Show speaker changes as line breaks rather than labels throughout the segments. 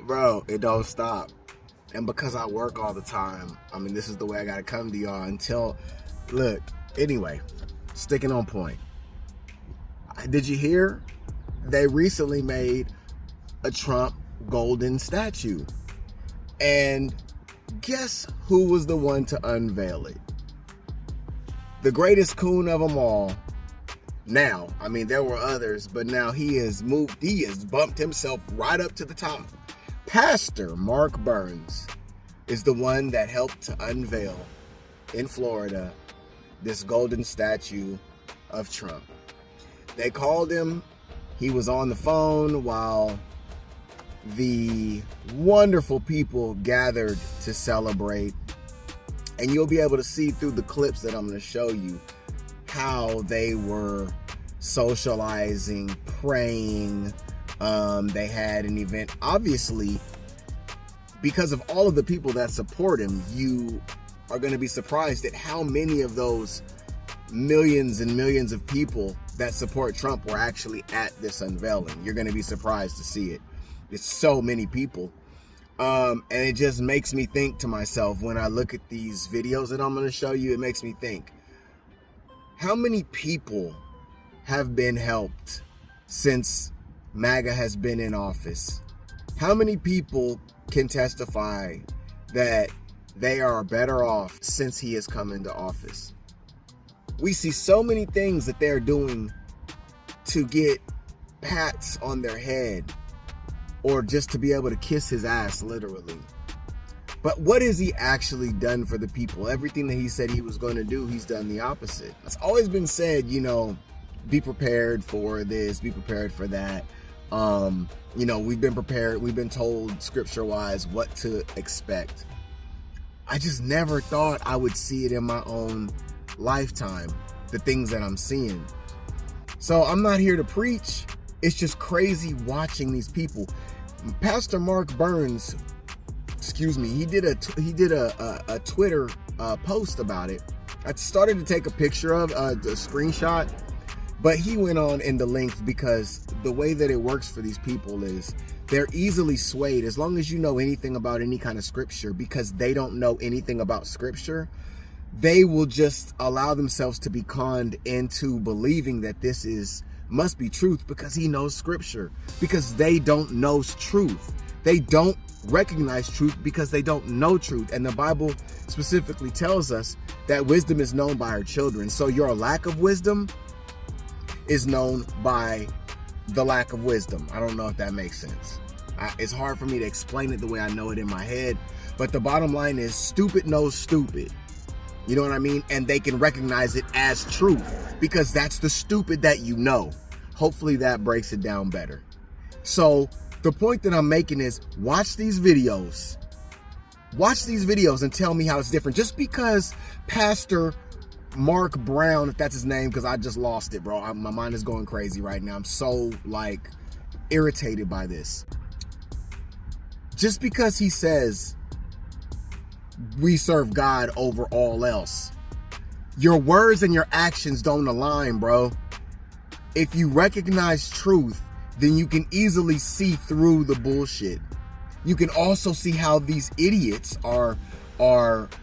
Bro, it don't stop. And because I work all the time, I mean, this is the way I gotta come to y'all until, look, anyway, sticking on point. Did you hear? They recently made a Trump golden statue. And guess who was the one to unveil it? The greatest coon of them all. Now, I mean, there were others, but now he has bumped himself right up to the top. Pastor Mark Burns is the one that helped to unveil in Florida this golden statue of Trump. They called him. He was on the phone while the wonderful people gathered to celebrate. And you'll be able to see through the clips that I'm going to show you how they were socializing, praying. They had an event. Obviously, because of all of the people that support him, you are going to be surprised at how many of those millions and millions of people that support Trump were actually at this unveiling. You're going to be surprised to see it. It's so many people. And it just makes me think to myself, when I look at these videos that I'm going to show you, it makes me think, how many people have been helped since MAGA has been in office? How many people can testify that they are better off since he has come into office? We see so many things that they're doing to get pats on their head or just to be able to kiss his ass, literally. But what has he actually done for the people? Everything that he said he was going to do, he's done the opposite. It's always been said, you know, be prepared for this, be prepared for that. You know, we've been prepared. We've been told scripture-wise what to expect. I just never thought I would see it in my own lifetime, the things that I'm seeing. So I'm not here to preach. It's just crazy watching these people. Pastor Mark Burns, he did a Twitter post about it. I started to take a picture of the screenshot, but he went on into length because the way that it works for these people is they're easily swayed. As long as you know anything about any kind of scripture, because they don't know anything about scripture, they will just allow themselves to be conned into believing that this must be truth because he knows scripture, because they don't know truth. They don't recognize truth because they don't know truth. And the Bible specifically tells us that wisdom is known by her children. So your lack of wisdom is known by the lack of wisdom. I don't know if that makes sense. It's hard for me to explain it the way I know it in my head, but the bottom line is stupid knows stupid. You know what I mean? And they can recognize it as truth because that's the stupid that you know. Hopefully that breaks it down better. So the point that I'm making is watch these videos. Watch these videos and tell me how it's different. Just because Pastor Mark Brown, if that's his name, because I just lost it, bro. My mind is going crazy right now. I'm so irritated by this. Just because he says we serve God over all else, your words and your actions don't align, bro. If you recognize truth, then you can easily see through the bullshit. You can also see how these idiots are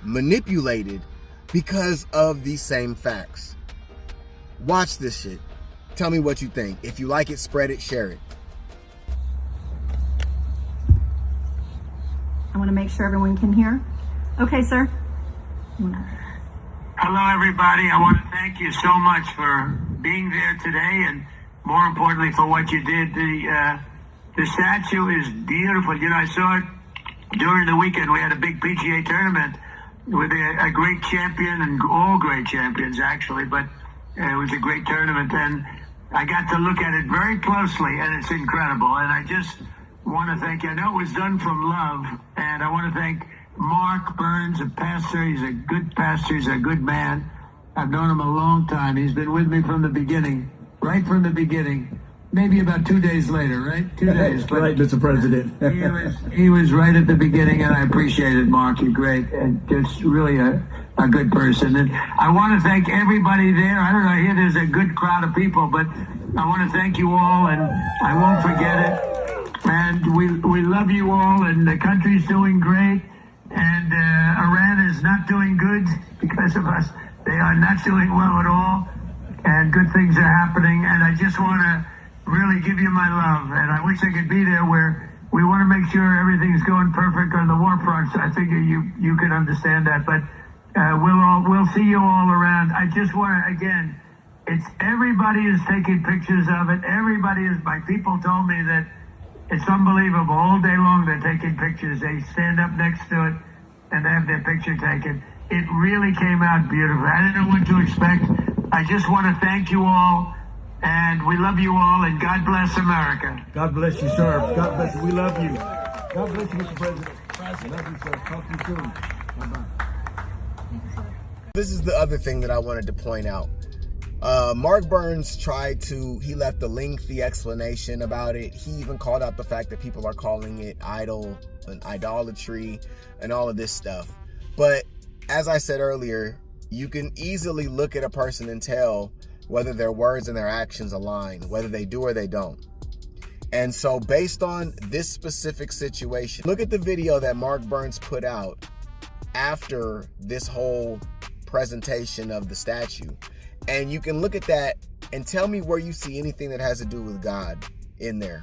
manipulated because of these same facts. Watch this shit. Tell me what you think. If you like it, spread it, share it.
I want to make sure everyone can hear. Okay, sir.
Hello, everybody. I want to thank you so much for being there today, and more importantly, for what you did. The statue is beautiful. You know, I saw it during the weekend. We had a big PGA tournament with a great champion, and all great champions, actually, but it was a great tournament, and I got to look at it very closely, and it's incredible. And I just want to thank you. I know it was done from love, and I want to thank Mark Burns, a pastor. He's a good pastor. He's a good man. I've known him a long time. He's been with me from the beginning, right from the beginning. Maybe about 2 days later, right? 2 days. But
right, Mr. President.
he was right at the beginning, and I appreciate it, Mark. You're great, and just really a good person. And I want to thank everybody there. I don't know, here there's a good crowd of people, but I want to thank you all, and I won't forget it. And we love you all, and the country's doing great. And Iran is not doing good because of us. They are not doing well at all. And good things are happening. And I just want to really give you my love. And I wish I could be there where we want to make sure everything's going perfect on the war front. So I figure you can understand that. But we'll see you all around. I just want to, again, everybody is taking pictures of it. My people told me that it's unbelievable. All day long they're taking pictures. They stand up next to it and they have their picture taken. It really came out beautiful. I didn't know what to expect. I just want to thank you all, and we love you all, and God bless America.
God bless you, sir. God bless you. We love you. God bless you, Mr. President. Love you, sir. Talk to you soon. Bye-bye.
This is the other thing that I wanted to point out. Mark Burns he left a lengthy explanation about it. He even called out the fact that people are calling it idolatry and all of this stuff. But as I said earlier, you can easily look at a person and tell whether their words and their actions align, whether they do or they don't. And so based on this specific situation, look at the video that Mark Burns put out after this whole presentation of the statue. And you can look at that and tell me where you see anything that has to do with God in there.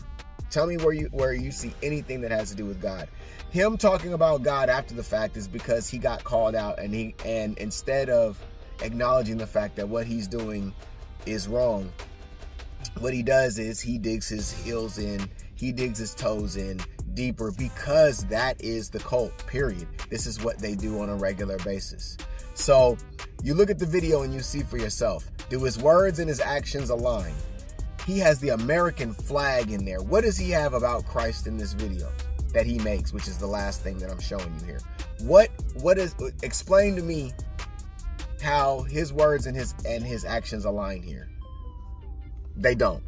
Tell me where you see anything that has to do with God. Him talking about God after the fact is because he got called out, and instead of acknowledging the fact that what he's doing is wrong, what he does is he digs his heels in, he digs his toes in deeper, because that is the cult, period. This is what they do on a regular basis. So you look at the video and you see for yourself, do his words and his actions align? He has the American flag in there. What does he have about Christ in this video that he makes, which is the last thing that I'm showing you here? Explain to me how his words and his actions align here. They don't.